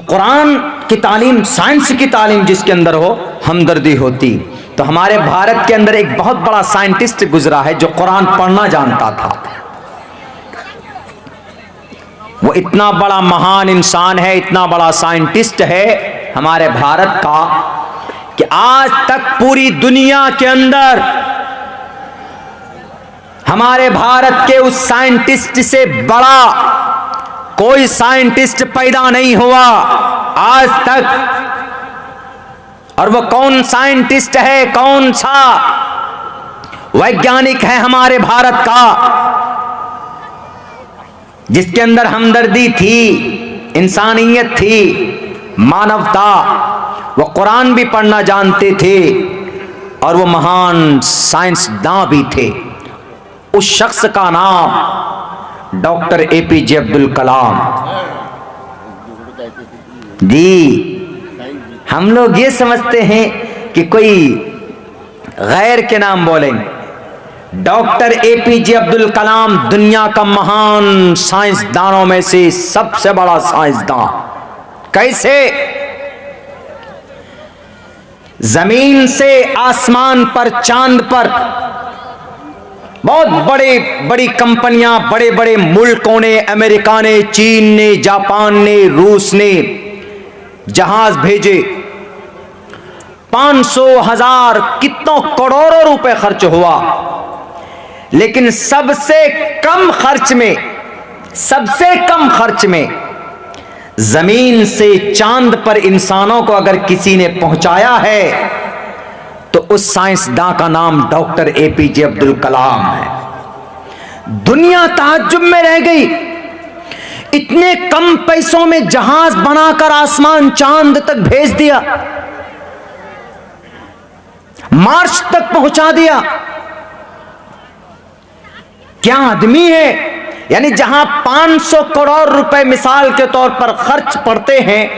कुरान की तालीम, साइंस की तालीम जिसके अंदर हो, हमदर्दी होती। तो हमारे भारत के अंदर एक बहुत बड़ा साइंटिस्ट गुजरा है जो कुरान पढ़ना जानता था। वो इतना बड़ा महान इंसान है, इतना बड़ा साइंटिस्ट है हमारे भारत का, कि आज तक पूरी दुनिया के अंदर हमारे भारत के उस साइंटिस्ट से बड़ा कोई साइंटिस्ट पैदा नहीं हुआ आज तक। और वो कौन साइंटिस्ट है, कौन सा वैज्ञानिक है हमारे भारत का, जिसके अंदर हमदर्दी थी, इंसानियत थी, मानवता। वो कुरान भी पढ़ना जानते थे और वो महान साइंसदान भी थे। उस शख्स का नाम डॉक्टर एपीजे अब्दुल कलाम जी। हम लोग ये समझते हैं कि कोई गैर के नाम बोलेंगे। डॉक्टर एपीजे अब्दुल कलाम दुनिया का महान साइंसदानों में से सबसे बड़ा साइंसदान। कैसे? जमीन से आसमान पर, चांद पर बहुत बड़े बड़ी कंपनियां, बड़े बड़े मुल्कों ने, अमेरिका ने, चीन ने, जापान ने, रूस ने जहाज भेजे। 500,000 कितनों करोड़ों रुपए खर्च हुआ, लेकिन सबसे कम खर्च में जमीन से चांद पर इंसानों को अगर किसी ने पहुंचाया है तो उस साइंसदान का नाम डॉक्टर एपीजे अब्दुल कलाम है। दुनिया ताज्जुब में रह गई, इतने कम पैसों में जहाज बनाकर आसमान चांद तक भेज दिया, मार्स तक पहुंचा दिया। क्या आदमी है! यानी जहां 500 करोड़ रुपए मिसाल के तौर पर खर्च पड़ते हैं,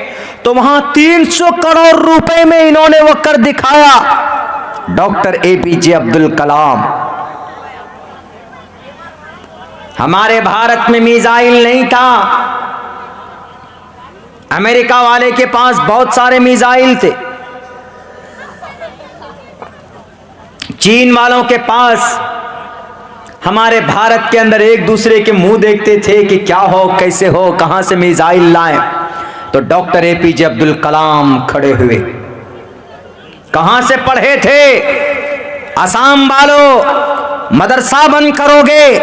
तो वहां 300 करोड़ रुपए में इन्होंने वो कर दिखाया। Doctor APJ Abdul Kalam. हमारे भारत में मिसाइल नहीं था, अमेरिका वाले के पास बहुत सारे मिसाइल थे, चीन वालों के पास। हमारे भारत के अंदर एक दूसरे के मुंह देखते थे कि क्या हो, कैसे हो, कहां से मिसाइल लाएं। तो डॉक्टर एपीजे अब्दुल कलाम खड़े हुए। कहां से पढ़े थे? असम वालों, मदरसा बंद करोगे?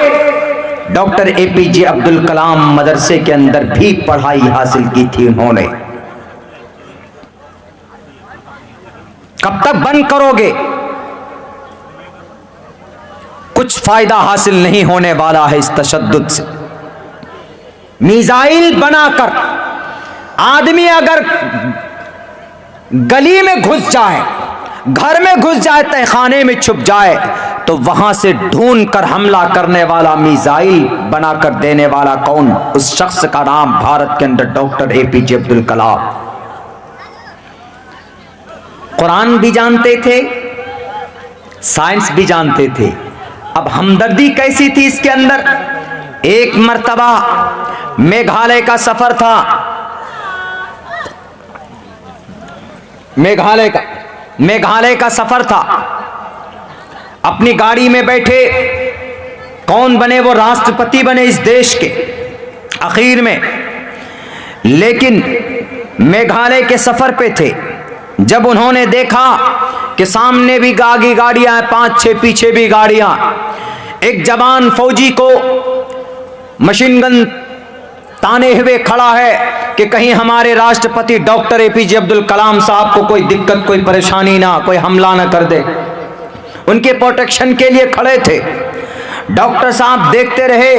डॉक्टर एपीजे अब्दुल कलाम मदरसे के अंदर भी पढ़ाई हासिल की थी उन्होंने। कब तक बंद करोगे? कुछ फायदा हासिल नहीं होने वाला है इस तशद्दुद से। मिसाइल बनाकर आदमी अगर गली में घुस जाए, घर में घुस जाए, तहखाने में छुप जाए, तो वहां से ढूंढ कर हमला करने वाला, मिसाइल बनाकर देने वाला कौन? उस शख्स का नाम भारत के अंदर डॉक्टर एपीजे अब्दुल कलाम। कुरान भी जानते थे, साइंस भी जानते थे। अब हमदर्दी कैसी थी इसके अंदर? एक मर्तबा मेघालय का सफर था, मेघालय का सफर था। अपनी गाड़ी में बैठे, कौन बने वो राष्ट्रपति बने इस देश के आखिर में, लेकिन मेघालय के सफर पे थे। जब उन्होंने देखा कि सामने भी गाड़ियां हैं, 5-6 पीछे भी गाड़ियां, एक जवान फौजी को मशीन गन ताने हुए खड़ा है कि कहीं हमारे राष्ट्रपति डॉक्टर एपीजे अब्दुल कलाम साहब को कोई दिक्कत, कोई परेशानी ना, कोई हमला ना कर दे। उनके प्रोटेक्शन के लिए खड़े थे। डॉक्टर साहब देखते रहे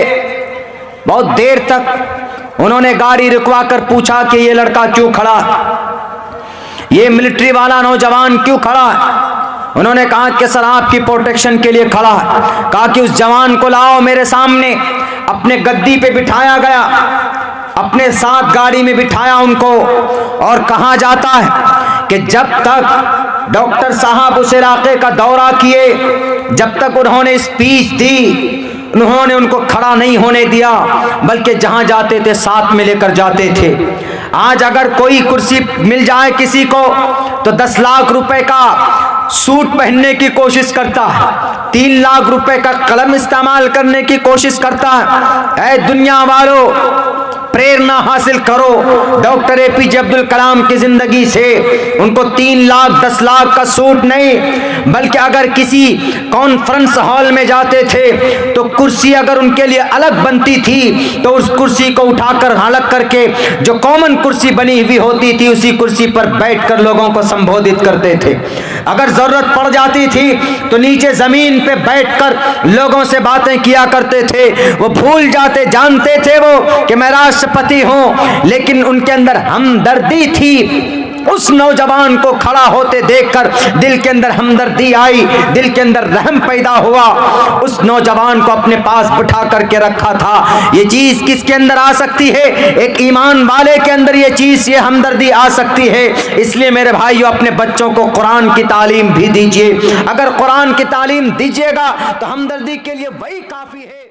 बहुत देर तक। उन्होंने गाड़ी रुकवा कर पूछा कि ये लड़का क्यों खड़ा, ये मिलिट्री वाला नौजवान क्यों खड़ा है? उन्होंने कहा कि सर आपकी प्रोटेक्शन के लिए खड़ा है। कहा कि उस जवान को लाओ मेरे सामने। अपने गद्दी पे बिठाया गया, अपने साथ गाड़ी में बिठाया उनको, और कहा जाता है कि जब तक डॉक्टर साहब उस इलाके का दौरा किए, जब तक उन्होंने स्पीच दी, उन्होंने उनको खड़ा नहीं होने दिया, बल्कि जहां जाते थे साथ में लेकर जाते थे। आज अगर कोई कुर्सी मिल जाए किसी को तो 10 लाख रुपए का सूट पहनने की कोशिश करता है, 3 लाख रुपए का कलम इस्तेमाल करने की कोशिश करता है। ऐ दुनिया वालों, प्रेरणा हासिल करो डॉक्टर एपीजे अब्दुल कलाम की जिंदगी से। उनको 3 लाख 10 लाख का सूट नहीं, बल्कि अगर किसी कॉन्फ्रेंस हॉल में जाते थे तो कुर्सी अगर उनके लिए अलग बनती थी तो उस कुर्सी को उठाकर अलग करके जो कॉमन कुर्सी बनी हुई होती थी उसी कुर्सी पर बैठकर लोगों को संबोधित करते थे। अगर जरूरत पड़ जाती थी तो नीचे जमीन पे बैठकर लोगों से बातें किया करते थे। वो भूल जाते, जानते थे वो कि मैं राष्ट्रपति हूं, लेकिन उनके अंदर हमदर्दी थी। उस नौजवान को खड़ा होते देखकर दिल के अंदर हमदर्दी आई, दिल के अंदर रहम पैदा हुआ। उस नौजवान को अपने पास बिठा करके रखा था। ये चीज किसके अंदर आ सकती है? एक ईमान वाले के अंदर ये चीज, ये हमदर्दी आ सकती है। इसलिए मेरे भाइयों, अपने बच्चों को कुरान की तालीम भी दीजिए। अगर कुरान की तालीम दीजिएगा तो हमदर्दी के लिए वही काफी है।